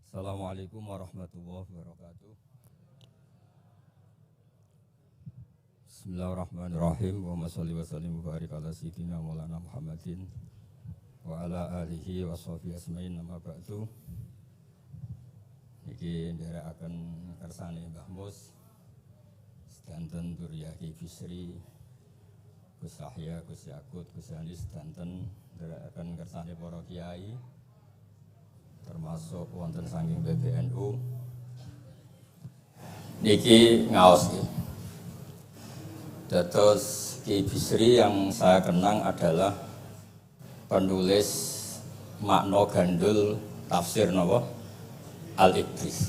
Assalamualaikum warahmatullahi wabarakatuh. Bismillahirrahmanirrahim. Wa sholli wa sallim wa barik ala sayyidina Maulana Muhammadin wa ala alihi wa sahbihi asma'in nama ba'du. Iki nderekaken kersane Mbah Mus sedanten Durya Ki Bisri Gus Yahya, Gus Yakut, Gus Anis sedanten nderekaken kersane para kiai termasuk wonten saking PBNU niki ngaos iki. Dados Ki Bisri yang saya kenang adalah penulis makna gandul tafsir napa Al-Ibris.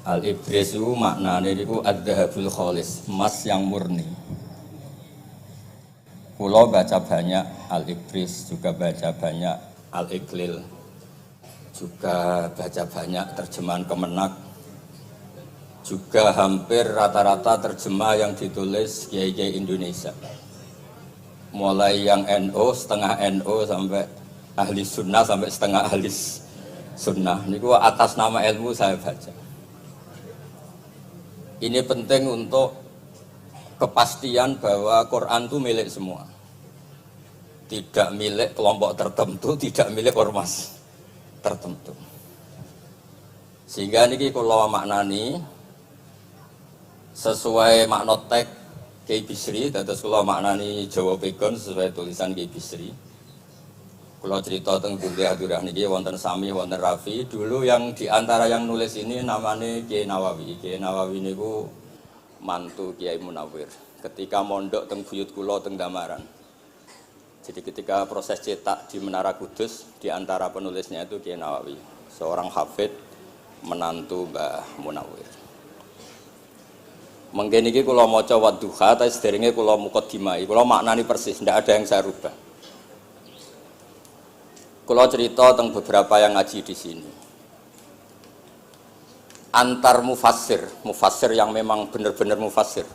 Al-Ibris itu maknane niku ad-dhahabul khalis, emas yang murni. Kula baca banyak Al-Ibris, juga baca banyak Al-Iqlil, juga baca banyak terjemahan Kemenak, juga hampir rata-rata terjemah yang ditulis kiai-kiai Indonesia, mulai yang NO, setengah NO sampai ahli sunnah sampai setengah ahli sunnah. Niku atas nama ilmu saya baca. Ini penting untuk kepastian bahwa Quran itu milik semua, tidak milik kelompok tertentu, tidak milik ormas tertentu. Sehingga niki kula maknani sesuai makna teks Ki Bisri, dados kula maknani Jawa Pegon sesuai tulisan Ki Bisri. Kula cerita teng Durah niki wonten Sami, wonten Rafi. Dulu yang diantara yang nulis ini namanya Kiai Nawawi. Kiai Nawawi niku mantu Kiai Munawir. Ketika mondok teng buyut kula teng Damaran. Jadi ketika proses cetak di Menara Kudus, di antara penulisnya itu Kiai Nawawi, seorang hafid menantu Mbah Munawir. Mengkene iki kula maca Wadduha, tapi sederenge kula mukadimah, kula maknani persis, ndak ada yang saya rubah. Kula cerita tentang beberapa yang ngaji di sini. Antar mufassir yang memang benar-benar mufassir.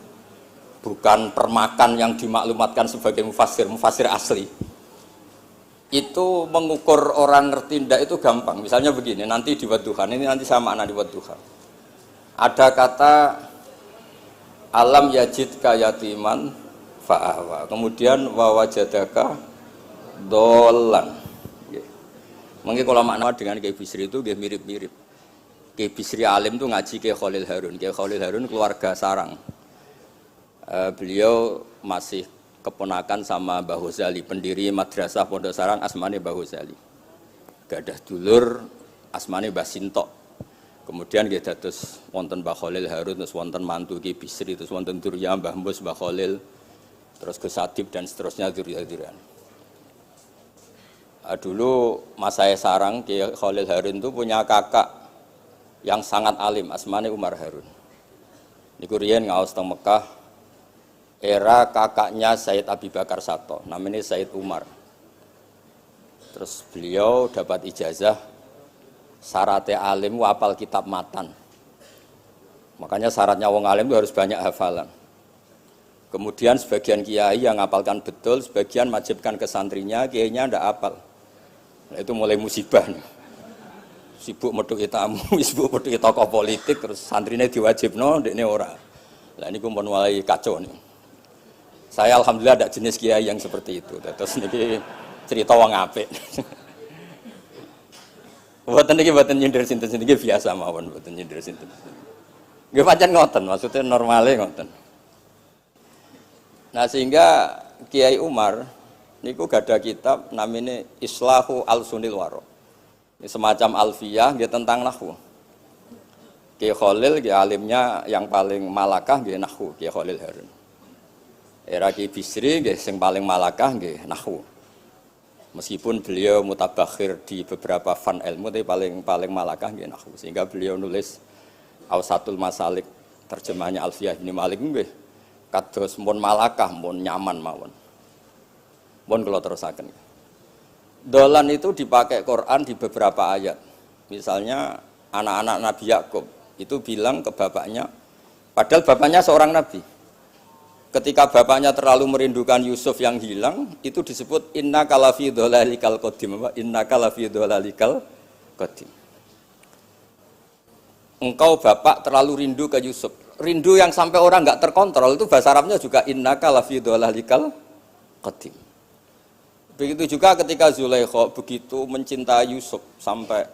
Bukan permakan yang dimaklumatkan sebagai mufassir asli. Itu mengukur orang ngerti ndak itu gampang. Misalnya begini, nanti di Wadduha, ini nanti saya makna di Wadduha. Ada kata alam yajidka yatiman fa'awa. Kemudian wa wajadaka dolan. Mungkin kalau makna dengan Kiai Bisri itu dia mirip-mirip. Kiai Bisri alim itu ngaji Kiai Khalil Harun. Kiai Khalil Harun keluarga sarang. Beliau masih keponakan sama Mbah Ghazali, pendiri madrasah Pondok Sarang asmane Mbah Ghazali. Gadah dulur asmane Mbah Sintok. Kemudian nggih dados wonten Mbah Khalil Harun, terus wonten mantu Ki Bisri, terus wonten Durya Mbah Mus, Mbah Khalil, terus Gus Adib dan seterusnya Durya-Duryan. Dulu mas saya sarang Ki Khalil Harun itu punya kakak yang sangat alim asmane Umar Harun. Niku riyen ngaos teng Mekah. Era kakaknya Said Abi Bakar Sato, namanya Said Umar. Terus beliau dapat ijazah syaratnya alim hafal kitab matan. Makanya syaratnya wong alim itu harus banyak hafalan. Kemudian sebagian kiai yang hafalkan betul, sebagian wajibkan ke santrinya, kiainya ndak hafal. Nah, itu mulai musibah nih. Sibuk metuki tamu, sibuk metuki tokoh politik, terus santrinya diwajibno, ndekne ora. Lah niku pun mulai kacau nih. Saya alhamdulillah ada jenis kiai yang seperti itu. Terus niki cerita wong apik. Mboten niki mboten nyindir sinten niki biasa mawon, mboten nyindir sinten. Nggih pancen ngoten, maksudnya normale ngoten. Nah, sehingga Kiai Umar niku gadah kitab namanya Islahu Al-Sunil Waro. Ini semacam alfiyah nggih tentang nahwu. Kiai Khalil nggih alimnya yang paling malakah nggih nahwu, Kiai Khalil Harun. Era Ki Bisri nggih sing paling malakah nggih nahwu. Meskipun beliau mutabakhir di beberapa fan ilmu tapi paling malakah nggih nahwu. Sehingga beliau nulis Awsatul Masalik terjemahnya Alfiyah bin Malik nggih kados mun malakah mun nyaman mawon. Mun kula terusaken. Dolan itu dipakai Quran di beberapa ayat. Misalnya anak-anak Nabi Yakub itu bilang ke bapaknya, padahal bapaknya seorang nabi. Ketika bapaknya terlalu merindukan Yusuf yang hilang, itu disebut inna kalafi dhalalikal qadim. Inna kalafi dhalalikal qadim. engkau bapak terlalu rindu ke Yusuf. Rindu yang sampai orang nggak terkontrol itu bahasa Arabnya juga innaka lafi dhalalikal qadim. Begitu juga ketika Zulaikha begitu mencintai Yusuf sampai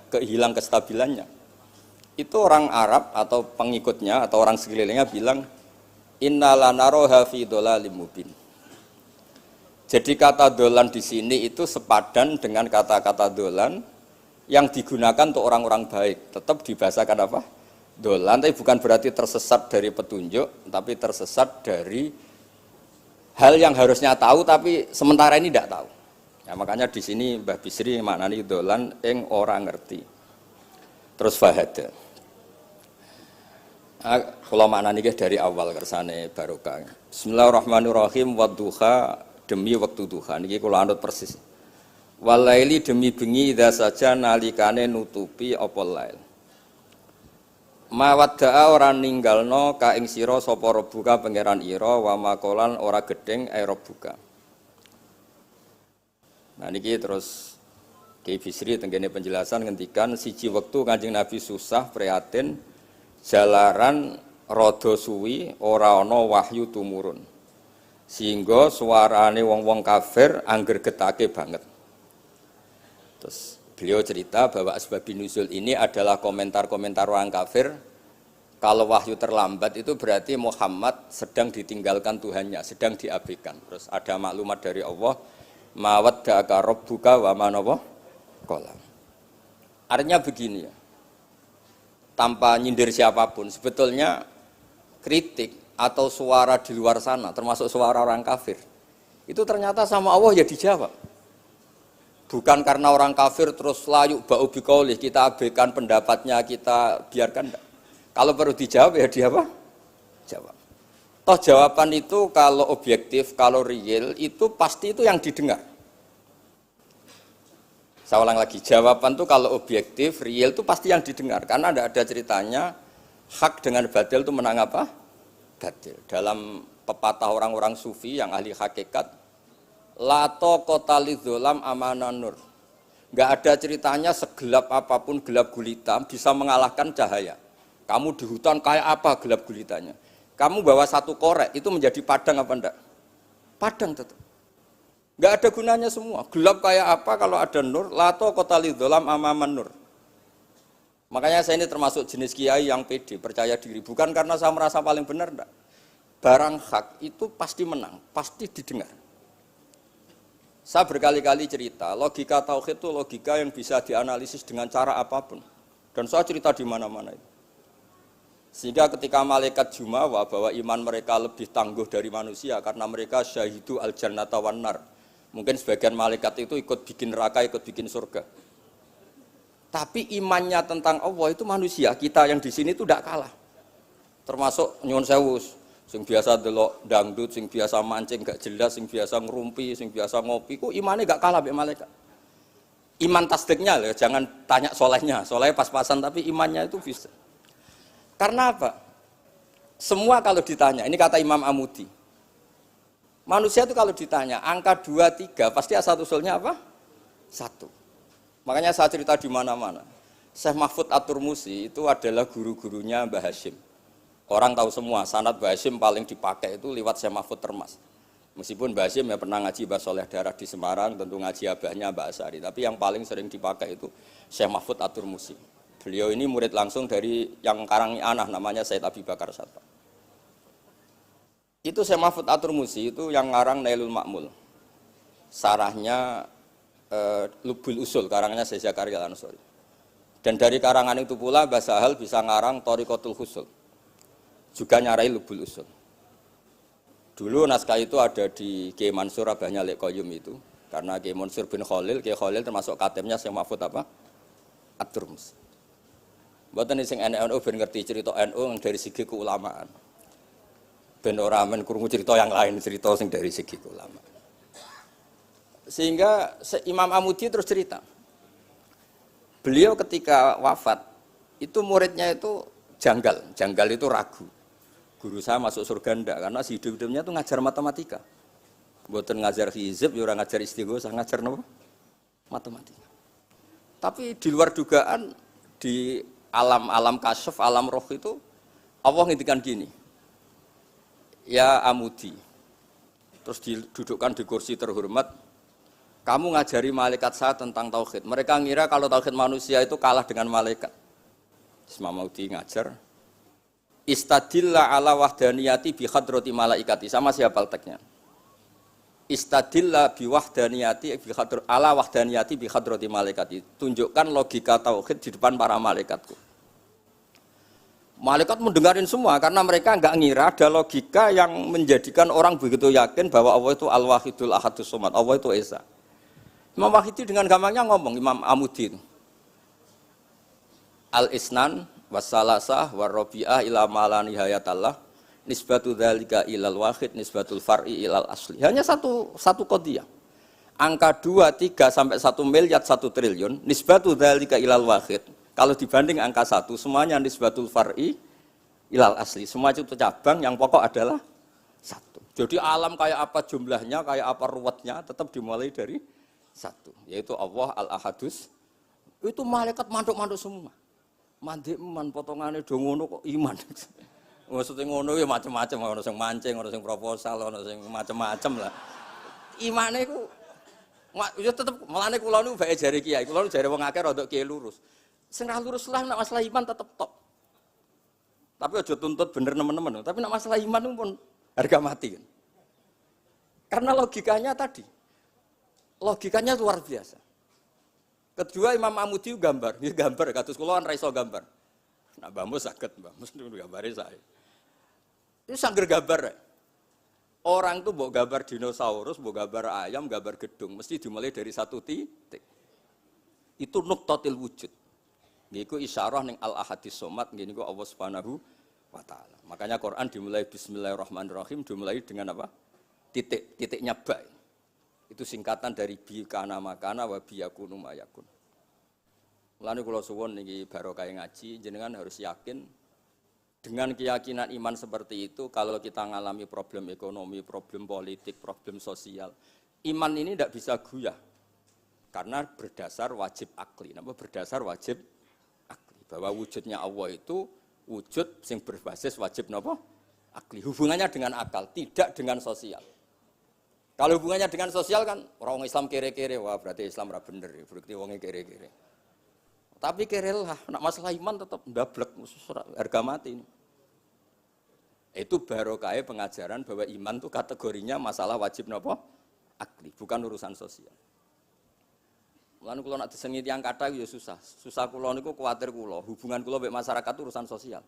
kehilang kestabilannya. Itu orang Arab atau pengikutnya atau orang sekelilingnya bilang innalanaroha fi dhalalim mubin. Jadi kata dolan di sini itu sepadan dengan kata-kata dolan yang digunakan untuk orang-orang baik. Tetap dibahasakan apa? Dolan, tapi bukan berarti tersesat dari petunjuk, tapi tersesat dari hal yang harusnya tahu, tapi sementara ini tidak tahu. Ya, makanya di sini Mbah Bisri maknani dolan ing orang ngerti. Terus fahada. Kalau maknani dari awal kersane barokah. Bismillahirrahmanirrahim wadduha demi waktu duha. Niki kula anut persis. Walaili demi bengi idza saja nalikane nutupi apa lail. Mawadda'a ora ninggalno ka ing sira sapa rabbuka pangeran ira wa makolan ora gedeng rabbuka. Nah niki terus Ki Bisri tenggene penjelasan ngendikan siji wektu Kanjeng Nabi susah prihatin jalaran rada suwi ora ana wahyu tumurun. Sehingga suarane wong-wong kafir angger getake banget. Terus beliau cerita bahwa asbabun nuzul ini adalah komentar-komentar orang kafir. Kalau wahyu terlambat itu berarti Muhammad sedang ditinggalkan Tuhannya, sedang diabaikan. Terus ada maklumat dari Allah, mawadda'aka rabbuka wa ma qala. Artinya begini ya. Tanpa nyindir siapapun, sebetulnya kritik atau suara di luar sana, termasuk suara orang kafir, itu ternyata sama Allah ya dijawab. Bukan karena orang kafir terus layuk ba'u biqaulih, kita abaikan pendapatnya, kita biarkan. Kalau perlu dijawab ya dia apa? Jawab. Toh jawaban itu kalau objektif, kalau real, itu pasti itu yang didengar. Saya ulang lagi, jawaban itu kalau objektif, real itu pasti yang didengar. Karena tidak ada ceritanya hak dengan batil itu menang apa? Batil. Dalam pepatah orang-orang sufi yang ahli hakikat, lato kota lidzolam amanan nur. Nggak ada ceritanya segelap apapun gelap gulita bisa mengalahkan cahaya. Kamu di hutan kayak apa gelap gulitanya? Kamu bawa satu korek itu menjadi padang apa enggak? Padang tetap. Nggak ada gunanya semua. Gelap kayak apa kalau ada nur? Lato kota lidzolam amaman nur. Makanya saya ini termasuk jenis kiai yang pede, percaya diri. Bukan karena saya merasa paling benar, enggak. Barang hak itu pasti menang, pasti didengar. Saya berkali-kali cerita, logika tauhid itu logika yang bisa dianalisis dengan cara apapun. Dan saya cerita di mana-mana itu. Sehingga ketika malaikat jumawa bahwa iman mereka lebih tangguh dari manusia karena mereka syahidu al-jannata wan nar. Mungkin sebagian malaikat itu ikut bikin neraka, ikut bikin surga. Tapi imannya tentang Allah itu manusia, kita yang di sini itu tidak kalah. Termasuk nyuwun sewu, sing biasa delok dangdut, sing biasa mancing gak jelas, sing biasa ngerumpi, sing biasa ngopi, kok imannya gak kalah be malaikat. Iman tasdiknya loh, jangan tanya solehnya, solehnya pas-pasan tapi imannya itu bisa. Karena apa? Semua kalau ditanya, ini kata Imam Amudi. Manusia itu kalau ditanya, angka 2, 3, pasti asal-usulnya apa? 1. Makanya saya cerita di mana-mana. Syekh Mahfud At-Turmusi itu adalah guru-gurunya Mbah Hashim. Orang tahu semua, sanad Mbah Hashim paling dipakai itu lewat Syekh Mahfud Termas. Meskipun Mbah Hashim ya pernah ngaji Mbah Soleh Darah di Semarang, tentu ngaji abahnya Mbah Asari. Tapi yang paling sering dipakai itu Syekh Mahfud At-Turmusi. Beliau ini murid langsung dari yang Karang Anah namanya Said Abi Bakar Satta. Itu Syekh Mahfud At-Turmusi itu yang ngarang Nailul Ma'mul. Sarahnya Lubul Usul, karangannya Syekh Zakaria Al-Ansori. Dan dari karangan itu pula Mbah Sahal bisa ngarang Thariqatul Husul. Juga nyarai Lubul Usul. Dulu naskah itu ada di Kiai Mansur abahnya Lek Qayyum itu. Karena Kiai Mansur bin Khalil, Kiai Khalil termasuk katemnya Syekh Mahfud apa? At-Turmusi. Mboten sing NU ben ngerti cerita NU dari segi keulamaan. Ben ora men krungu cerita yang lain, cerita sing dari segi keulamaan. Sehingga Imam Amudi terus cerita. Beliau ketika wafat itu muridnya itu janggal itu ragu. Guru saya masuk surga ndak karena si hidup-hidupnya itu ngajar matematika. Mboten ngajar hizib, ya ora ngajar istighosah, ngajar napa? Matematika. Tapi di luar dugaan di alam kasyaf, alam roh itu Allah ngintikan gini. Ya Amudi. Terus didudukkan di kursi terhormat. Kamu ngajari malaikat saya tentang tauhid. Mereka ngira kalau tauhid manusia itu kalah dengan malaikat. Imam Amudi ngajar. Istadilla ala wahdaniyati bi hadrati malaikati. Sama siapa teksnya? Istadilla bi wahdaniyati bi hadr ala wahdaniyati bi hadrati malaikati. Tunjukkan logika tauhid di depan para malaikatku. Malaikat mendengarin semua karena mereka enggak ngira ada logika yang menjadikan orang begitu yakin bahwa Allah itu Al-Wahidul Ahadus Somad, Allah itu Esa. Imam Wahidi dengan gampangnya ngomong, Imam Amudi itu. Al-Isnan wassalasah warrabi'ah ila mala nihayatallah nisbatu dzalika ilal wahid nisbatul far'i ilal asli. Hanya satu qadhiyah. Angka 2, 3 sampai 1 miliar 1 triliun nisbatu dzalika ilal wahid. Kalau dibanding angka 1 semuanya nisbatul far'i ilal asli. Semua itu cabang yang pokok adalah 1. Jadi alam kayak apa jumlahnya, kayak apa ruwetnya tetap dimulai dari 1, yaitu Allah Al-Ahadus. Itu malaikat mantuk-mantuk semua. Mandi potongannya do ngono kok iman. Maksudnya ngono ya macam-macam, ono sing mancing, ono sing proposal, ono sing macam-macam lah. Imane ku ya tetep melane kula niku bae jare kiai, kula jare wong akeh rada kiai lurus. Sing ra lurus lah nek masalah iman tetep top. Tapi aja tuntut bener nemen-nemen, tapi nek masalah iman pun harga mati kan. Karena logikanya tadi. Logikanya luar biasa. Kedua Imam Amudi gambar, dia gambar kados kula kan ra iso gambar. Nah, Mbah Mus saged, Mbah Mus niku gambare saya. Itu sangger gambar. Orang tuh mbok gambar dinosaurus, mbok gambar ayam, gambar gedung, mesti dimulai dari 1 titik. Itu nuqtatil wujud. Niku isyarah ning Al-Ahadis Somad, niku Allah Subhanahu wa taala. Makanya Quran dimulai bismillahirrahmanirrahim, dimulai dengan apa? Titiknya ba. Itu singkatan dari bi kana makana wa bi yakunu mayakun. Mulane kula suwun niki barokah ngaji, jenengan harus yakin dengan keyakinan iman seperti itu. Kalau kita mengalami problem ekonomi, problem politik, problem sosial, iman ini tidak bisa goyah karena berdasar wajib akli. Napa berdasar wajib akli? Bahwa wujudnya Allah itu wujud yang berbasis wajib napa? Akli. Hubungannya dengan akal, tidak dengan sosial. Kalau hubungannya dengan sosial kan orang Islam kere-kere, wah berarti Islam ra bener, berarti wongnya kere-kere. Tapi kerelah, nak masalah iman tetap ndablek, harga mati ini. Itu barokah pengajaran bahwa iman itu kategorinya masalah wajib napa? Akli, bukan urusan sosial. Mulane kula nak disengi tiyang kathah ya susah. Susah kula niku kuwatir kula, hubungan kula mek masyarakat itu urusan sosial.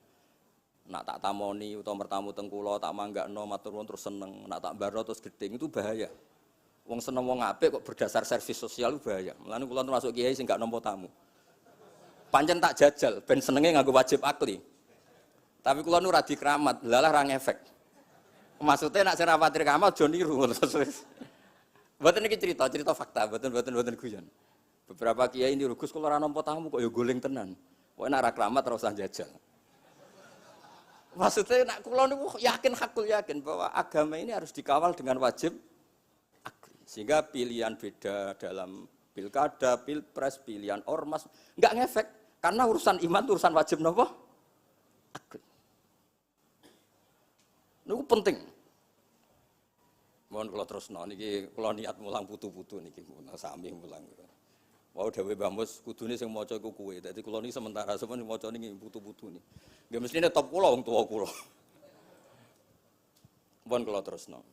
Nak tak tamoni utawa mertamu teng kula tak manggakno matur nuwun terus seneng, nak tak baro terus gedeng itu bahaya. Wong seneng wong apik kok berdasar servis sosial itu bahaya. Mulane kula termasuk kiai sing gak nampa tamu. Pancen tak jajal, ben senenge nganggo wajib akli. Tapi kula nu ra dikeramat, lalah ra ngefek. Maksudnya nak sing ra pati keramat aja niru ngono. Mboten iki cerita fakta, mboten guyon. Beberapa kiai ini rugus kula ra nampa tamu kok ya goleng tenan. Kok nek ra keramat ora usah jajal. Maksudnya nak kula niku yakin bahwa agama ini harus dikawal dengan wajib akli. Sehingga pilihan beda dalam pilkada, pilpres, pilihan ormas enggak ngefek. Karena urusan iman itu urusan wajib napa? Akli. Niku penting. Mohon kula terusno niki kula niat mulang putu-putu niki sami mulang. Wau dhewe Mbah Mus kudune sing maca iku kowe. Dadi kula niki sementara sampeyan maca niki putu-putu niki. Nggih mestine top kula wong tuwa kula. Mohon kula terusno.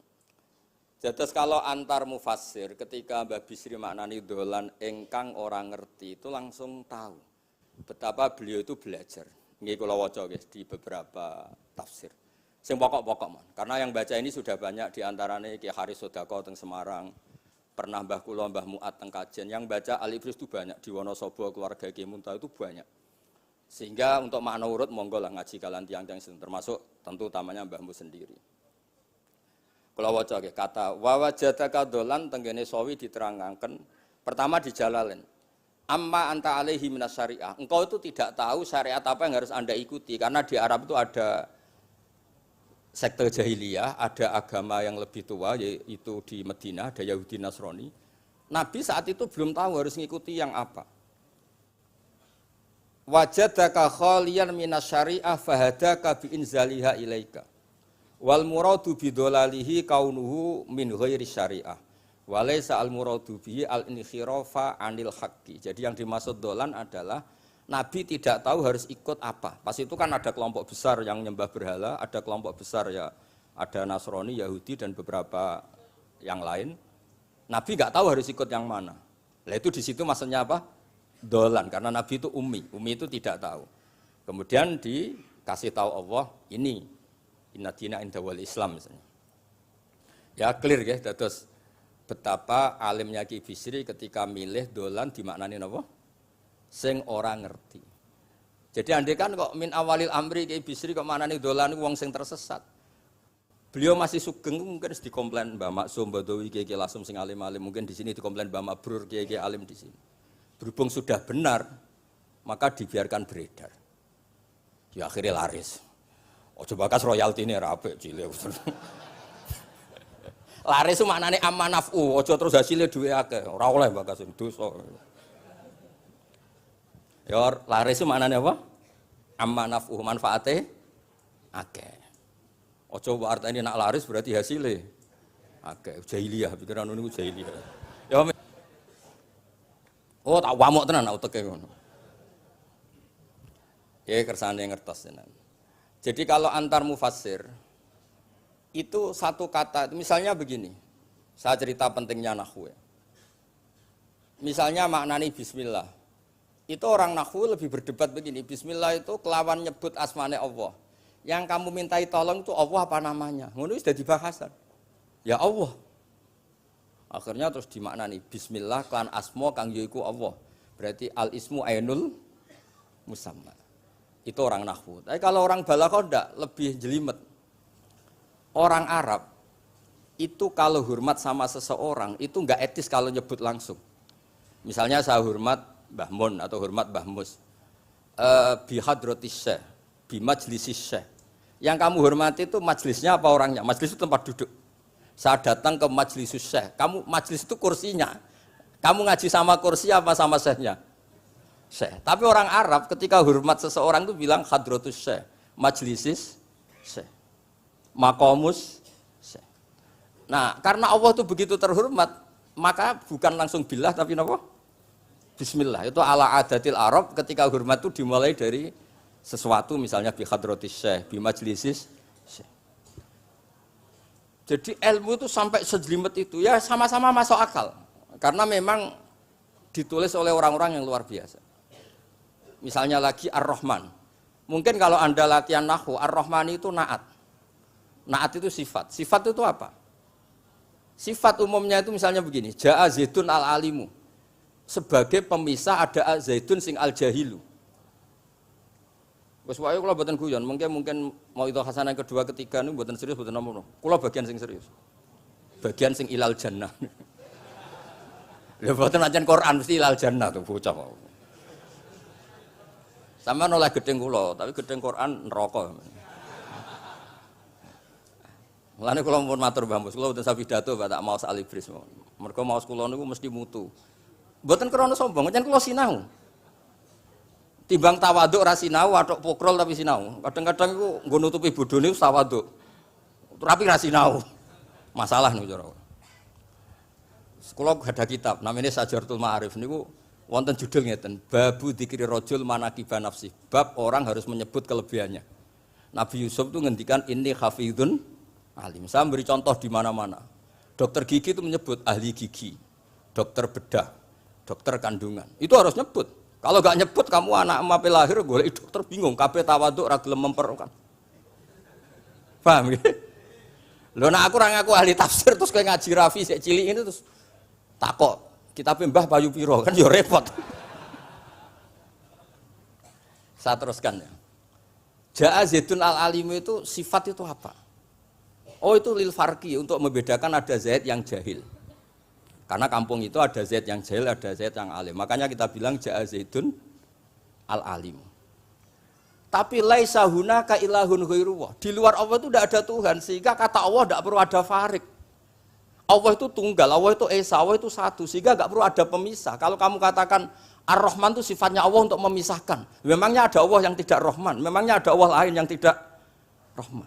Jadi kalau antar mufassir ketika Mbah Bisri maknani dolan engkang orang ngerti itu langsung tahu betapa beliau itu belajar. Nggih kula waca guys di beberapa tafsir. Sing pokok-pokok mon. Karena yang baca ini sudah banyak di antarane Ki Haris Sodako teng Semarang. Pernah Mbah kula Mbah Muat teng Kajen yang baca Al-Ibris itu banyak di Wonosobo keluarga Ki Munta itu banyak. Sehingga untuk makna urut monggo lah ngaji kalian tiang-tiang termasuk tentu utamanya Mbahmu sendiri. Kula waca nggih kata wa wajadaka dolan tenggene sawi diterangaken pertama di Jalalain. Amma anta alaihi minas syariah. Engkau itu tidak tahu syariat apa yang harus Anda ikuti karena di Arab itu ada sekte jahiliyah, ada agama yang lebih tua yaitu di Madinah ada Yahudi Nasrani. Nabi saat itu belum tahu harus mengikuti yang apa. wajadaka khaliyan minasyari'ah fahadaka biinzaliha ilaika. Wal muradu bidolalihi kaunuhu min ghairi syari'ah. Walaysa al muradu bihi al inkhirafa anil haqqi. Jadi yang dimaksud dolan adalah Nabi tidak tahu harus ikut apa. Pas itu kan ada kelompok besar yang nyembah berhala, ada kelompok besar ya ada Nasrani, Yahudi dan beberapa yang lain. Nabi nggak tahu harus ikut yang mana. Lah itu di situ maksudnya apa? Dolan, karena Nabi itu ummi itu tidak tahu. Kemudian dikasih tahu Allah ini inna dina inda wal Islam misalnya. Ya clear ya, terus betapa alimnya Ki Bisri ketika milih dolan dimaknani apa? Sing ora ngerti. Jadi andai kan kok min awalil amri Ki Bisri kok maknani dolan wong sing tersesat. Beliau masih sugeng mungkin dikomplain Mbak Maksum, Mbak Dowi, Kiai Lasum sing alim-alim, mungkin di sini dikomplain Mbak Mabrur, Kiai alim di sini. Berhubung sudah benar, maka dibiarkan beredar. Ya akhirnya laris. Ojo bakas royalti ini rapi, cilik. Laris itu maknanya amanafu, ojo terus hasilnya duwe akeh, ora oleh bakas dosa. Ya laris itu maknanya apa? Amanafu manfaate akeh. Ojo artinya nak laris berarti hasilnya akeh. Jahiliyah, pikiran niku jahiliyah. Ya oh tak wamuk tenan uteke ngono. Ya kersane ngertos tenan. Jadi kalau antar mufassir itu satu kata, misalnya begini. Saya cerita pentingnya nahwu. Misalnya maknani bismillah. Itu orang nahwu lebih berdebat begini, bismillah itu kelawan nyebut asmane Allah. Yang kamu mintai tolong itu Allah apa namanya? Ngono wis dadi bahasan. Ya Allah. Akhirnya terus dimaknani bismillah kan asma kang yaiku Allah. Berarti al ismu ainul musamma. Itu orang nahwu. Tapi kalau orang balaghah ndak, lebih jelimet. Orang Arab itu kalau hormat sama seseorang itu enggak etis kalau nyebut langsung. Misalnya saya hormat Mbah Mun atau hormat Mbah Mus. Bi hadratis syekh, bi majlisis syekh. Yang kamu hormati itu majlisnya apa orangnya? Majlis itu tempat duduk. Saya datang ke majlis syekh. Kamu majlis itu kursinya. Kamu ngaji sama kursi apa sama syekhnya? Syekh. Tapi orang Arab ketika hormat seseorang itu bilang hadratus syekh, majlisis syekh, maqamus syekh. Nah, karena Allah itu begitu terhormat, maka bukan langsung billah tapi apa? Bismillah. Itu ala adatil Arab ketika hormat itu dimulai dari sesuatu misalnya bi hadratis syekh, bi majlisis syekh. Jadi ilmu itu sampai sejelimet itu ya sama-sama masuk akal. Karena memang ditulis oleh orang-orang yang luar biasa. Misalnya lagi Ar-Rahman. Mungkin kalau Anda latihan nahwu, Ar-Rahman itu naat. Naat itu sifat. Sifat itu apa? Sifat umumnya itu misalnya begini, Ja'a Zaidun al-alimu. Sebagai pemisah ada Zaidun sing al-jahilu. Wes wae kula mboten guyon, mungkin mau itu hasanah kedua ketiga niku mboten serius mboten nomo. Kula bagian sing serius. Bagian sing ilal jannah. Lha mboten ancen Quran mesti ilal jannah tuh bocah. Sama nolak gedeng kula, tapi gedeng Quran neraka. Mulane kula mumpun matur Mbah Mus, kula mboten sapidato tak maos alibris. Mergo maos kula niku mesti mutu. Mboten krana sombong, ancen kula sinau. Timbang tawaduk ra sinau, atok pokrol tapi sinau. Kadang-kadang iku nggo nutupi bodhone tawaduk. Tapi ra sinau. Masalah niku cara. Kula gadah kitab namanya Sajartul Ma'arif niku wonten judul ngeten, Babu Dzikri Rajul Manaqiba Nafsi. Bab orang harus menyebut kelebihannya. Nabi Yusuf itu ngendikan inni hafidhun alim. Saya beri contoh di mana-mana. Dokter gigi itu menyebut ahli gigi, dokter bedah, dokter kandungan. Itu harus nyebut. Kalau gak nyebut kamu anak emak lahir golek dokter bingung, kabeh tawaduk ra gelem memperkan. Paham ya? Lho nek aku ora ngaku ahli tafsir terus kowe ngaji Rafi sik cilik ini terus takok, kitabe Mbah Bayu piro kan ya repot. Saya teruskan ya. Ja'a Zaidun al-alim itu sifat itu apa? Oh itu lil farqi untuk membedakan ada Zaid yang jahil. Karena kampung itu ada Zaid yang jahil, ada Zaid yang alim. Makanya kita bilang Ja'a Zaidun al-alim. Tapi laisa hunaka ilahun ghairullah. Di luar Allah itu tidak ada Tuhan, sehingga kata Allah tidak perlu ada farik. Allah itu tunggal, Allah itu esa, Allah itu satu, sehingga nggak perlu ada pemisah. Kalau kamu katakan Ar-Rahman itu sifatnya Allah untuk memisahkan, memangnya ada Allah yang tidak Rahman, memangnya ada Allah lain yang tidak Rahman.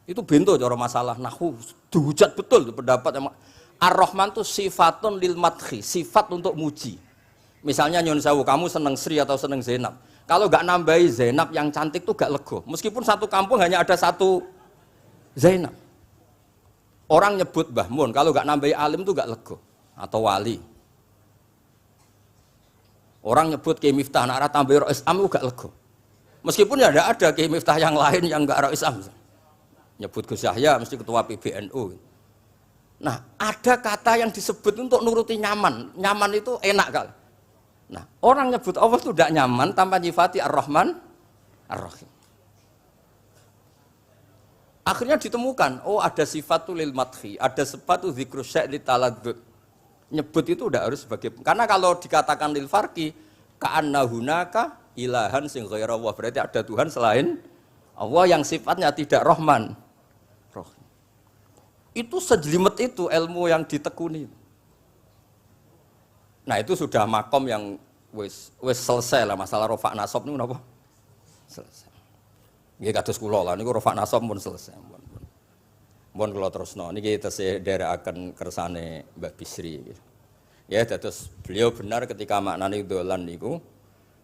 Itu bento cara masalah nahwu, dihujat betul pendapat Ar-Rahman itu sifatun lil madhi, sifat untuk muji. Misalnya nyun sewu, kamu seneng Sri atau seneng Zainab. Kalau nggak nambahi Zainab yang cantik tuh gak lego. Meskipun satu kampung hanya ada satu Zainab. Orang nyebut Mbah Mun, kalau nggak nambahi alim tuh gak lego atau wali. Orang nyebut Kiai Miftah, nak tambahi Rois Am itu gak lego. Meskipun ya ada Kiai Miftah yang lain yang gak Rois Am. Nyebut Gus Yahya mesti ketua PBNU. Nah, ada kata yang disebut untuk nuruti nyaman. Nyaman itu enak kali. Nah, orang nyebut Allah itu tidak nyaman tanpa nyifati Ar-Rahman, Ar-Rahim. Akhirnya ditemukan, oh ada sifatul lil madhi, ada sifatu dzikru syai' li taladdzud. Nyebut itu udah harus sebagai, karena kalau dikatakan lil farqi ka'anna hunaka ilahan sing ghaira Allah, berarti ada Tuhan selain Allah yang sifatnya tidak Rahman, Rahim. Itu sejelimet itu ilmu yang ditekuni. Nah itu sudah makom yang wis selesai lah masalah rofa nasab ini apa? Selesai. Nggih kados kula lah niku rofa nasab pun selesai. Mun kula terusno niki tesih nderekaken kersane Mbah Bisri. Ya dados beliau benar ketika maknane dolan niku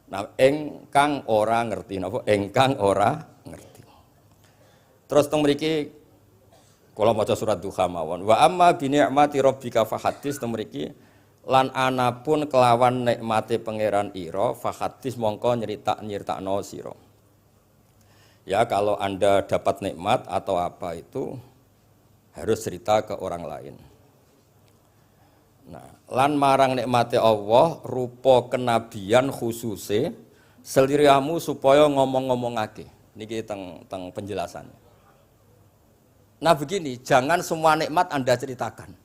nah engkang ora ngerti napa engkang ora ngerti. Terus teng mriki kula maca surat Duha mawon. Wa amma bi ni'mati rabbika fahadits teng mriki lan anapun kelawan nikmate pangeran ira fahadits mongko nyeritakno sira. Ya kalau Anda dapat nikmat atau apa itu harus cerita ke orang lain. Nah, lan marang nikmate Allah rupa kenabian khususe seliramu supaya ngomong-ngomongake. Niki teng penjelasannya. Nah begini, jangan semua nikmat Anda ceritakan.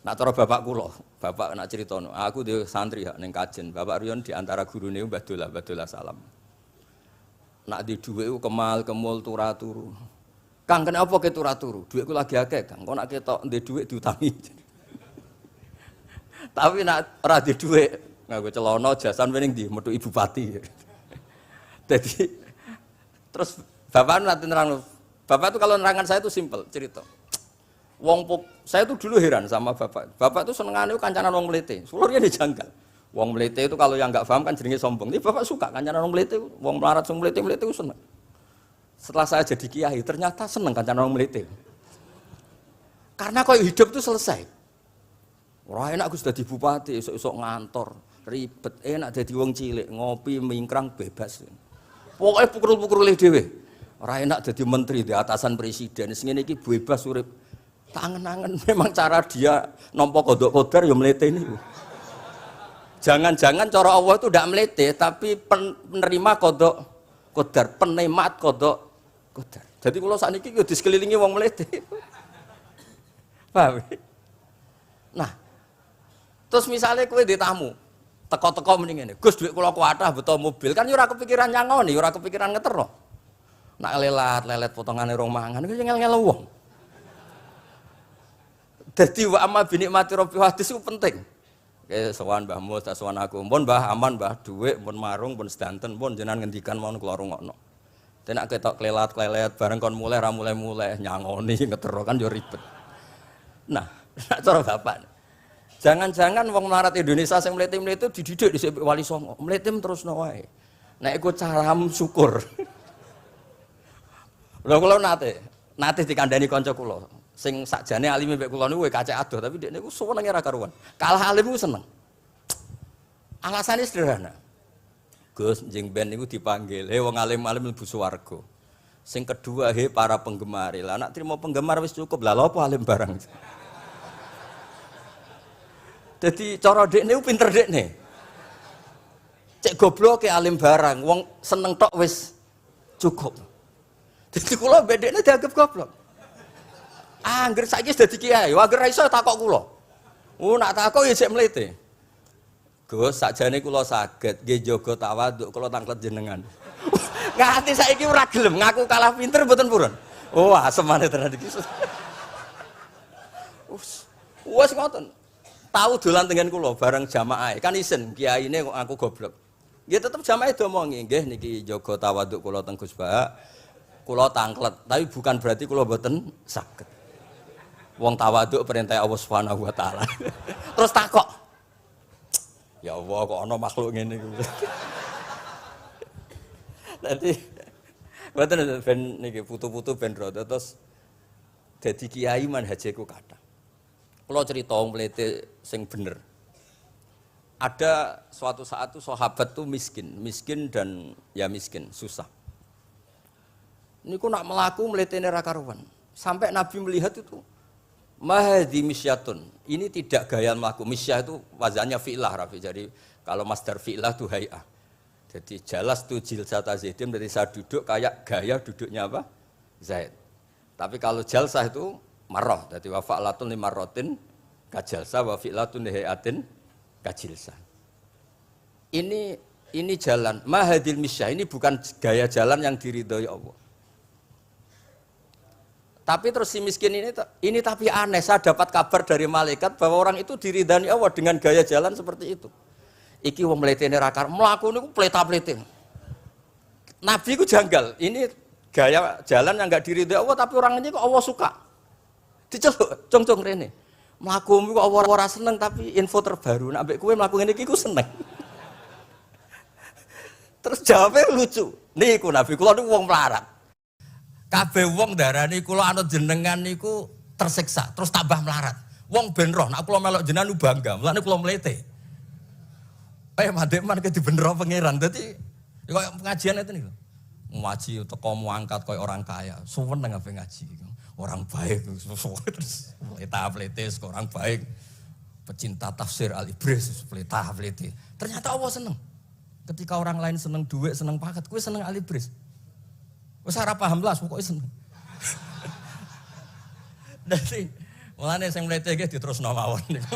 Nak cara bapak kula, bapak nak critono, aku di santri ning kajen, Bapak Riyon di antara gurune Mbah Dolah Salam. Nak di dhuwit ku kemal kemul turu. Kang kenapa ke turu? Dhuwitku lagi akeh, Kang. Kok nak ketok ndek dhuwit diutangi. Tapi nak ora di dhuwit, nganggo celana jasan wening ndi metu Ibu Pati. Jadi terus bapak nanti nerang, bapak itu kalau nerangan saya itu simpel cerita. Saya tuh dulu heran sama bapak. Bapak itu senengane kancanan wong mlete. Sulurnya dijanggal. Wong mlete itu kalau yang enggak paham kan jenenge sombong. Ini bapak suka kancanan wong mlete, wong melarat wong mlete itu seneng. Setelah saya jadi kiai, ternyata seneng kancanan wong mlete. Karena kok hidup itu selesai. Ora enak Gus dadi bupati, esuk-esuk ngantor, ribet, enak dadi wong cilik, ngopi mingkrang bebas. Pokoke pukul-pukul dhewe. Ora enak dadi menteri di atasan presiden. Sing ngene iki bebas urip. Tangan-tangan memang cara dia nampa kodok kodar ya mlete ini. Jangan-jangan cara Allah itu tidak melete, tapi penerima kodok kodar, penemat kodok kodar. Jadi kalau saat ini di sekelilingi wong melete. Paham? Nah, terus misalnya kue di tamu, teko-teko mendingan, Gus duit kalau kuatah betul mobil, kan ora kepikiran nyangoni, ora kepikiran ngetero. Nak lelet potongan rong mangan, itu ngel-ngel wong. Jadi wa amma binikmati rabbi hadis itu penting. Oke, sowan Mbah Mus, sowan aku. Mun Mbah aman, Mbah dhuwit, mun marung, mun sedanten, mun jenengan ngendikan mau kula rungokno. Tenak ketok klelat bareng kon mulai ra mulai nyangoni ngetero kan yo ribet. Nah, cara bapak. Jangan-jangan wong melarat Indonesia sing mlete-mlete dididik dhisik Wali Songo. Mlete terusno wae. Nek iku caramu syukur. Lha kula nate dikandani kanca kula. Sing sakjane alime mbek kula niku kacek adoh tapi dekne niku senenge ra karuan. Kalah alim ku seneng. Alasane sederhana. Gus njing ben niku dipanggil, "He wong alim-alim mlebu swarga." Sing kedua, "He para penggemar." Lah nek trimo penggemar wis cukup. Lah lha apa alim barang. Dadi cara dekne ku pinter dekne. Cek gobloke alim barang, wong seneng tok wis cukup. Dadi kula mbek dekne dianggap goblok. Angger saiki wis dadi kiai, angger ra iso takok kula. Nak takok ya sik mlete. Gus, sakjane kula saged nggih jaga tawaduk kula tanglet jenengan. Nganti saiki ora gelem ngaku kalah pinter mboten purun. Oh, asemane tenan iki. Wes ngoten. Tahu dolan tengen kula bareng jamaah. Kan isen kiyaine kok aku goblok. Nggih tetep jamaah domongi, nggih niki jaga tawaduk kula teng Gus Ba. Kula tangklet, tapi bukan berarti kula mboten saged. Wong tawaduk perintah Allah Subhanahu wa taala. Terus takok. Ya Allah kok ana makhluk ngene iki. Dadi mboten ben niki putu-putu ben rada terus dadi kiai manhajeku kathah. Kula cerita wong mlete sing bener. Ada suatu saat tuh sahabat tuh miskin dan ya miskin, susah. Niku nak melaku mletene ra karuan. Sampai Nabi melihat itu mahdi misyatun. Ini tidak gaya melaku. Misyah itu wazannya fi'lah Rafi. Jadi kalau masdar fi'lah itu hay'ah. Jadi jalas tu jilsata Zaidim dari saya duduk kayak gaya duduknya apa? Zaid. Tapi kalau jalsah itu marrah. Jadi wa fa'latun limarratin kajalsah wa fi'latun lihayatin kajilsah. Ini jalan mahadil misyah. Ini bukan gaya jalan yang diridhoi Allah. Tapi terus si miskin ini tapi aneh, saya dapat kabar dari malaikat bahwa orang itu diridani Allah dengan gaya jalan seperti itu. Iki wong mletene rakar, mlaku niku pleta-plete. Nabi ku janggal, ini gaya jalan yang enggak diridai Allah tapi orang ini kok Allah suka. Diceluk, cong-cong rene. Mlaku kok Allah ora seneng tapi info terbaru, nek ambek kowe mlaku ngene iki ku seneng. Terus jawabnya lucu. Niku Nabi kula niku wong melarat. Kabeh wong darani kula anut jenengan niku tersiksa, terus tambah melarat. Wong ben roh, nek kula melok jenengan bangga, mulane kula mlete. Mandek man ke dibenero pangeran. Dadi koyo pengajian itu niku. Ngaji teko muangkat koyo orang kaya, suweneng ape ngaji. Orang baik terus pleta-plete orang baik. Pecinta tafsir Al-Ibris pleta-plete. Ternyata Allah seneng. Ketika orang lain seneng duit, seneng paket, kowe seneng Al-Ibris. Wes ora paham blas pokoke seneng. Dadi mulane sing mlete iki diterusno mawon niku.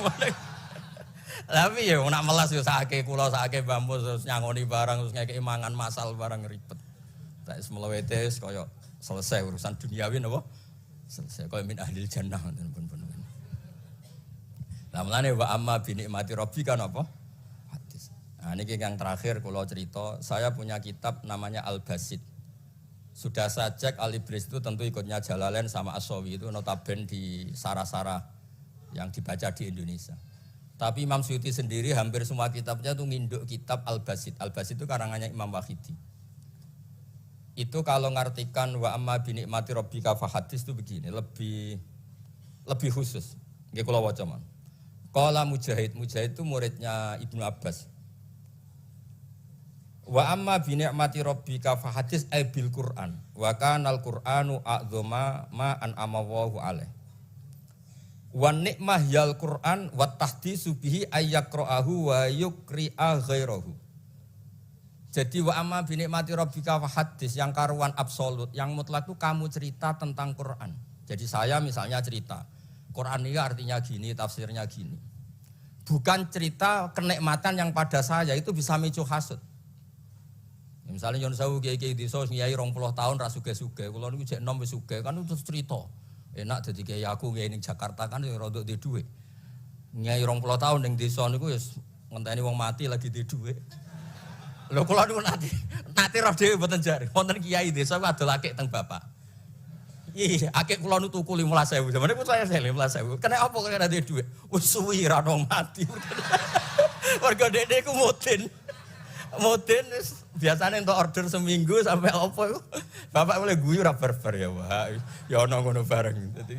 Tapi ya nak melas yo sakake kula sakake bambu terus nyangoni barang terus ngekeki mangan masal barang ribet. Tak semlewete kaya selesai urusan duniawi napa? Selesai kaya min ahlil jannah ngoten pun. Lah mulane wa amma bi nikmati rabbika napa? Hadis. Nah niki yang terakhir kula cerita, saya punya kitab namanya Al-Basit. Sudah saya cek Al-Ibris itu tentu ikutnya Jalalain sama As-Sawi itu notabene di Sarah-Sarah yang dibaca di Indonesia. Tapi Imam Suyuti sendiri hampir semua kitabnya itu nginduk kitab Al-Basit. Al-Basit itu karangannya Imam Wahidi. Itu kalau ngartikan wa amma bi nikmati rabbika fahadits itu begini, lebih khusus. Nggih kula waca mon. Qala Mujahid itu muridnya Ibnu Abbas. Wa amma bi ni'mati rabbika fahadits ay bil Qur'an wa kana al-Qur'anu a'dzama ma an'ama Allahu alaih. Wa nikmah yal Qur'an wa tahdisu bihi ayyaqra'ahu wa yukri'a ghairahu. Jadi wa amma bi ni'mati rabbika fahadits yang karuan absolut, yang mutlak itu kamu cerita tentang Qur'an. Jadi saya misalnya cerita Qur'an ini artinya gini, tafsirnya gini. Bukan cerita kenikmatan yang pada saya itu bisa micu hasud. Misalnya nyon sewu kiai-kiai desa ngiyai 20 tahun ra sugih-sugih, kula niku jek enom wis sugih kan terus cerita. Enak dadi kiai aku ngiyai ning Jakarta kan ya rada duwe dhuwit. Ngiyai 20 tahun ning desa niku wis ngenteni wong mati lagi duwe dhuwit. Lho kula niku nate roh dhewe mboten jare. Wonten kiai desa ku adol akik teng bapak. Iya, akik kula niku tuku 15.000. Jamane ku saya 15.000. Kena apa kok ora duwe dhuwit? Wis suwi ra ono mati. Warga dede ku Mudin biasanya untuk order seminggu sampai apa itu bapak boleh guyu ra barbar ya Pak. Ya ono ngono bareng. Dadi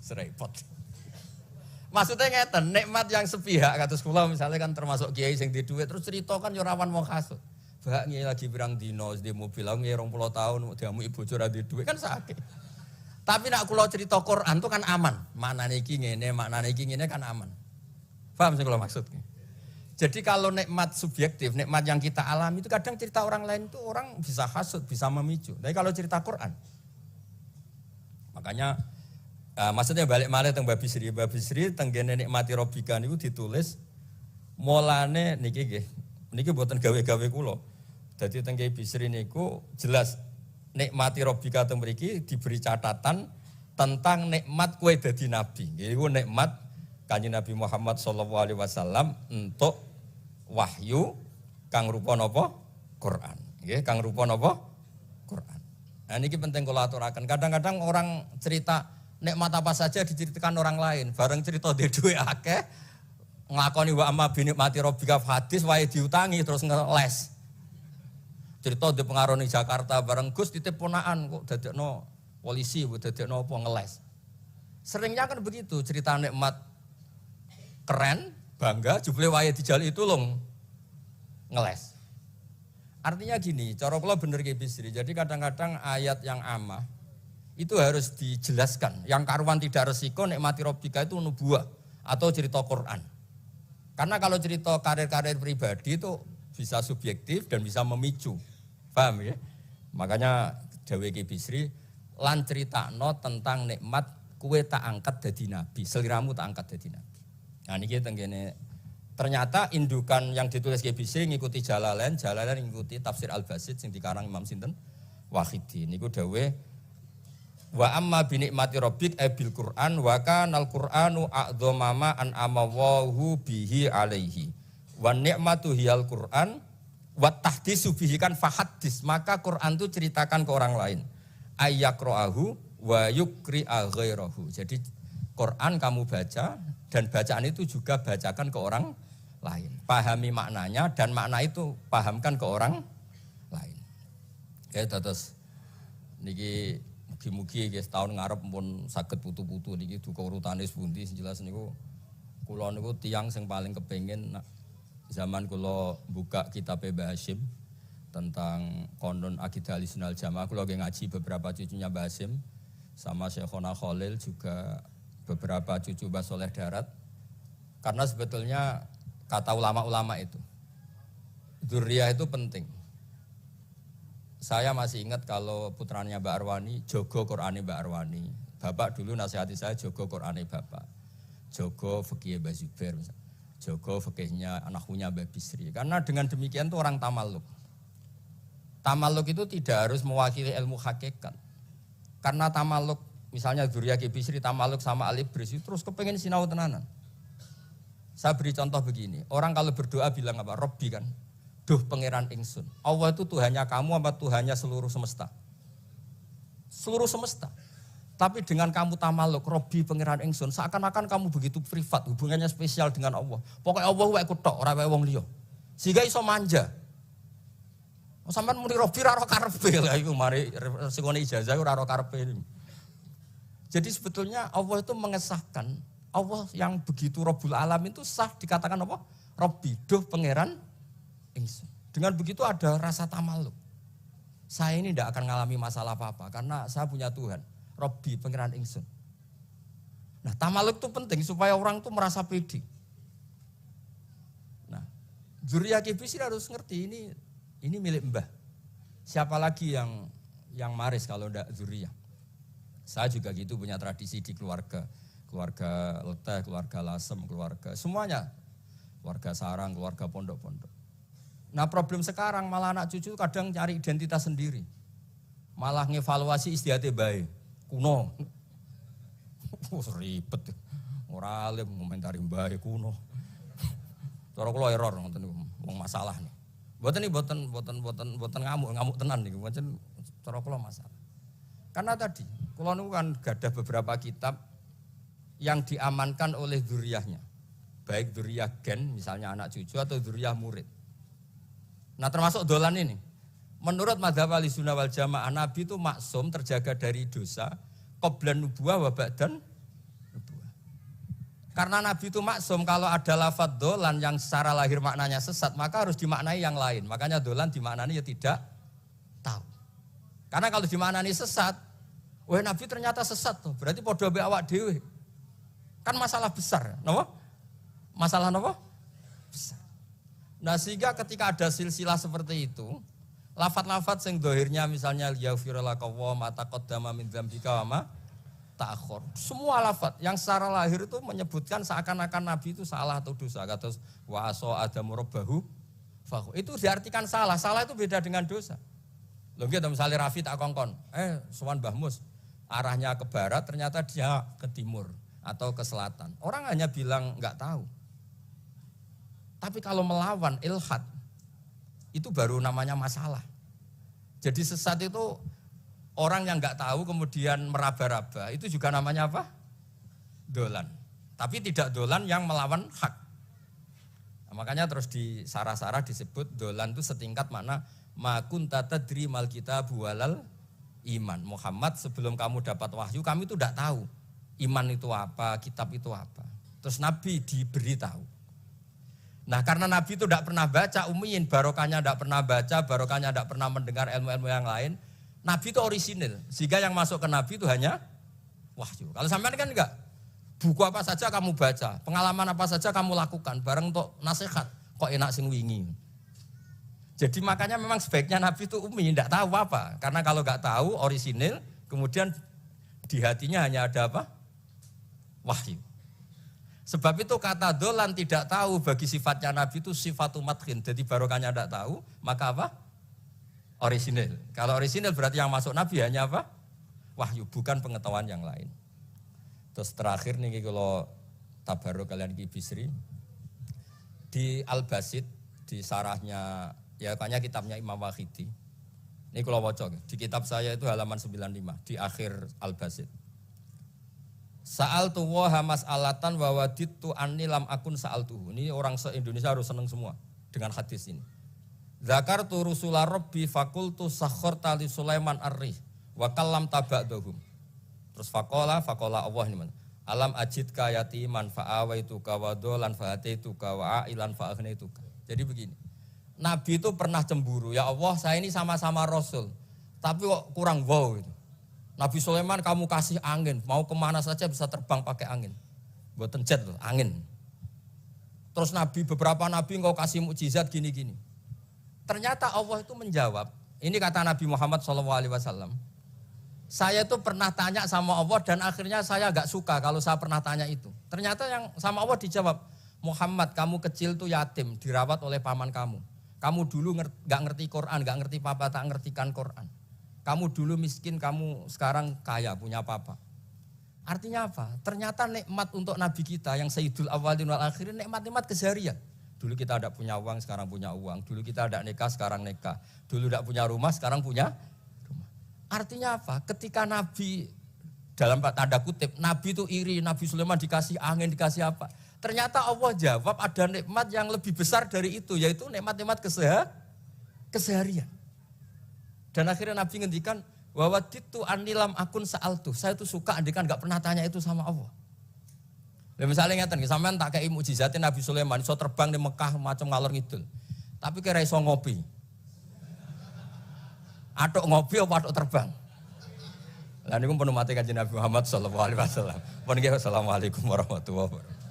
serepot. Maksudnya ngeten, nikmat yang sepihak kados kula misalnya kan termasuk kiai sing di dhuwit terus cerita kan yo rawan wong hasud. Bak kiai lagi pirang dino di mobil aku 20 tahun diamuki bojo ra di dhuwit kan sakit. Tapi nek kula cerita Quran itu kan aman. Maknane iki ngene, maknane iki ngene kan aman. Paham sing kula maksud? Jadi kalau nikmat subjektif, nikmat yang kita alami itu kadang cerita orang lain itu orang bisa hasud, bisa memicu. Tapi kalau cerita Quran, makanya maksudnya balik malih teng Babi Sri tenggene nikmati robika niku ditulis mulane niki nggih. Niki mboten gawe-gawe kula. Dadi teng Babi Sri niku jelas nikmati robika teng mriki diberi catatan tentang nikmat kowe dadi nabi. Iku nikmat Kanjeng Nabi Muhammad sallallahu alaihi wasallam untuk wahyu kang rupa napa? Quran. Nggih, kang rupa napa? Quran. Nah niki penting kula aturaken. Kadang-kadang orang cerita nikmat apa saja diceritakan orang lain, bareng cerita duwe akeh nglakoni wa amma bi nikmati rabbika hadis wae diutangi terus ngeles. Cerita di pengaruh di Jakarta bareng Gus titip ponaan kok dadekno polisi, dadekno apa ngeles. Seringnya kan begitu, cerita nikmat keren, bangga, jubile wae dijali itu long ngeles. Artinya gini, cara kula bener Ki Bisri. Jadi kadang-kadang ayat yang amah itu harus dijelaskan. Yang karuan tidak resiko nikmati rabbika itu nubuah atau cerita Quran. Karena kalau cerita karir-karir pribadi itu bisa subjektif dan bisa memicu. Paham ya? Makanya Dawe Ki Bisri lan critakno tentang nikmat kue tak angkat dadi nabi, seliramu tak angkat dadi nabi. Nah niki tenggene ternyata indukan yang ditulis Ki Bisri ngikuti Jalalain ngikuti tafsir Al-Basit sing dikarang Imam sinten? Wahidi. Niku dawe wa amma bi nikmati rabbik bil Qur'an wa kanal Qur'anu a'dzama an amawahu bihi alaihi. Wa nikmatu hiyal Qur'an wa tahdisu bihi kan fahaddis, maka Quran itu ceritakan ke orang lain. Ayyaqra'ahu wa yukri'a ghairahu. Jadi Quran kamu baca dan bacaan itu juga bacakan ke orang lain. Pahami maknanya dan makna itu pahamkan ke orang lain. Oke, terus niki mugi-mugi nggih setahun ngarep pun saged putu-putu niki duka urutane pundi jelas niku kula niku tiyang sing paling kepengin zaman kula buka kitab Mbah Hasyim tentang konon akidah Ahlussunnah wal Jamaah, kula ngaji beberapa cucunya Mbah Hasyim sama Syekhona Khalil juga beberapa cucu Mbah Soleh Darat. Karena sebetulnya kata ulama-ulama itu dzurriyah itu penting. Saya masih ingat kalau putranya Mbak Arwani jogo Qur'ane Mbak Arwani. Bapak dulu nasihati saya jogo Qur'ane Bapak. Jogo fikih Mbah Zubair misalnya. Jogo fikihnya anaknya Mbah Bisri. Karena dengan demikian tuh orang tamaluk. Tamaluk itu tidak harus mewakili ilmu hakikat. Karena tamaluk, misalnya dzurriyyah Ki Bisri tamaluk sama Al-Ibris, terus kepengen sinau tenanan. Saya beri contoh begini, orang kalau berdoa bilang apa? Robbi kan, duh pangeran ingsun. Allah itu Tuhannya kamu apa Tuhannya seluruh semesta? Seluruh semesta. Tapi dengan kamu tamaluk, Robbi pangeran ingsun, seakan-akan kamu begitu privat, hubungannya spesial dengan Allah. Pokoknya Allah wae kutok, ora wae wong liya. Sehingga iso manja. Sampeyan muni Robbi ora karepe lha iku mari sikone ijazah ora karepe. Jadi sebetulnya Allah itu mengesahkan Allah yang begitu Rabbul Alamin itu sah dikatakan apa? Robbi, duh pangeran ingsun. Dengan begitu ada rasa tamaluk. Saya ini tidak akan mengalami masalah apa-apa karena saya punya Tuhan. Robbi, pangeran ingsun. Nah, tamaluk itu penting supaya orang itu merasa pede. Nah, dzurriyyah Ki Bisri harus ngerti ini milik Mbah. Siapa lagi yang maris kalau tidak dzurriyyah? Saya juga gitu punya tradisi di keluarga Leteh, keluarga Lasem, keluarga semuanya. Keluarga sarang, keluarga pondok-pondok. Nah, problem sekarang malah anak cucu kadang cari identitas sendiri. Malah ngevaluasi istiadatnya baik. Kuno. Ribet. Ora alim ngomentari baik kuno. Cara kula error ngoten niku, wong masalah nih. Mboten ngamuk tenan niku, pancen cara kula masalah. Karena tadi kula niku kan gadah beberapa kitab yang diamankan oleh dzurriyyahnya. Baik dzurriyyah gen misalnya anak cucu atau dzurriyyah murid. Nah, termasuk dolan ini. Menurut madzhab Ahlussunnah wal Jamaah, Nabi itu maksum terjaga dari dosa qablan nubuwah wa ba'dan nubuwah. Karena Nabi itu maksum, kalau ada lafadz dolan yang secara lahir maknanya sesat, maka harus dimaknai yang lain. Makanya dolan dimaknani ya tidak tahu. Karena kalau dimaknani sesat, wah Nabi ternyata sesat tuh, berarti padha mbek awak dhewe. Kan masalah besar, napa? Masalah napa? Besar. Nah, sehingga ketika ada silsilah seperti itu, lafat-lafat sing dohirnya misalnya yaghfir laka wa ma taqaddama min dzambika wa ma ta'akhkhar. Semua lafat yang secara lahir itu menyebutkan seakan-akan Nabi itu salah atau dosa. Kata wa asa adamu rabbahu fahu. Itu diartikan salah. Salah itu beda dengan dosa. Lho nggih misalnya Rafi tak kongkon, sowan Mbah Mus, arahnya ke barat ternyata dia ke timur. atau ke selatan. Orang hanya bilang nggak tahu. Tapi kalau melawan ilhad, itu baru namanya masalah. Jadi sesat itu orang yang nggak tahu kemudian meraba-raba, itu juga namanya apa? Dolan. Tapi tidak dolan yang melawan hak. Nah, makanya terus di sarah-sarah disebut dolan itu setingkat mana ma kunta tadri mal kitabu walal iman. Muhammad, sebelum kamu dapat wahyu, kami itu tidak tahu iman itu apa, kitab itu apa. Terus Nabi diberi tahu. Nah karena Nabi itu tidak pernah baca, ummiyin, barokahnya tidak pernah baca, barokahnya tidak pernah mendengar ilmu-ilmu yang lain. Nabi itu orisinil, sehingga yang masuk ke Nabi itu hanya wahyu. Kalau sampean kan enggak, buku apa saja kamu baca, pengalaman apa saja kamu lakukan, bareng untuk nasihat, kok enak sing wingi. Jadi makanya memang sebaiknya Nabi itu ummi, tidak tahu apa. Karena kalau enggak tahu, orisinil, kemudian di hatinya hanya ada apa? Wahyu. Sebab itu kata dolan tidak tahu bagi sifatnya Nabi itu sifatu madkhin. Jadi barokahnya tidak tahu, maka apa? Orisinil. Kalau orisinil berarti yang masuk Nabi hanya apa? Wahyu, bukan pengetahuan yang lain. Terus terakhir nih kalau tabaruk kalian di Bisri, di Al-Basit, di sarahnya, ya banyak kitabnya Imam Wahidi. Ini kalau wocok, di kitab saya itu halaman 95, di akhir Al-Basit. Sa'altu waha mas'alatan wa wadittu anni lam akun sa'altuhu. Ini orang se-Indonesia harus senang semua dengan hadis ini. Zakartu rusula rabbi fakultu sakhorta li Sulaiman ar-rih wa kallam taba'dahum. Terus faqala Allah ini mana? Alam ajidka yatiman fa'awaituka wa dolan fa'ataituka wa a'ilan fa'agnaituka. Jadi begini, Nabi itu pernah cemburu, ya Allah saya ini sama-sama Rasul, tapi kok kurang wow gitu. Nabi Sulaiman kamu kasih angin, mau kemana saja bisa terbang pakai angin. Buatan jet loh, angin. Terus beberapa Nabi engkau kasih mukjizat gini-gini. Ternyata Allah itu menjawab, ini kata Nabi Muhammad SAW, saya itu pernah tanya sama Allah dan akhirnya saya agak suka kalau saya pernah tanya itu. Ternyata yang sama Allah dijawab, Muhammad kamu kecil tuh yatim, dirawat oleh paman kamu. Kamu dulu gak ngerti Quran, gak ngerti papa, tak ngertikan Quran. Kamu dulu miskin, kamu sekarang kaya, punya apa-apa. Artinya apa? Ternyata nikmat untuk Nabi kita yang Sayyidul Awwalin wal Akhirin, nikmat-nikmat keseharian. Dulu kita tidak punya uang, sekarang punya uang. Dulu kita tidak nikah, sekarang nikah. Dulu tidak punya rumah, sekarang punya rumah. Artinya apa? Ketika Nabi, dalam tanda kutip, Nabi itu iri, Nabi Sulaiman dikasih angin, dikasih apa. Ternyata Allah jawab ada nikmat yang lebih besar dari itu, yaitu nikmat-nikmat keseharian. Dan akhirnya Nabi ngendikan, wawaditu anilam akun sa'altu. Saya itu suka andikan gak pernah tanya itu sama Allah. Ya misalnya ngeten, sampean tak kayak mukjizatin Nabi Sulaiman, iso terbang di Mekah macam ngalor ngidul. Tapi kira iso ngopi. Atuk ngopi apa atuk terbang? Lah niku pun mati kanjeng Nabi Muhammad sallallahu alaihi wasallam. Pun nggih assalamualaikum warahmatullahi wabarakatuh.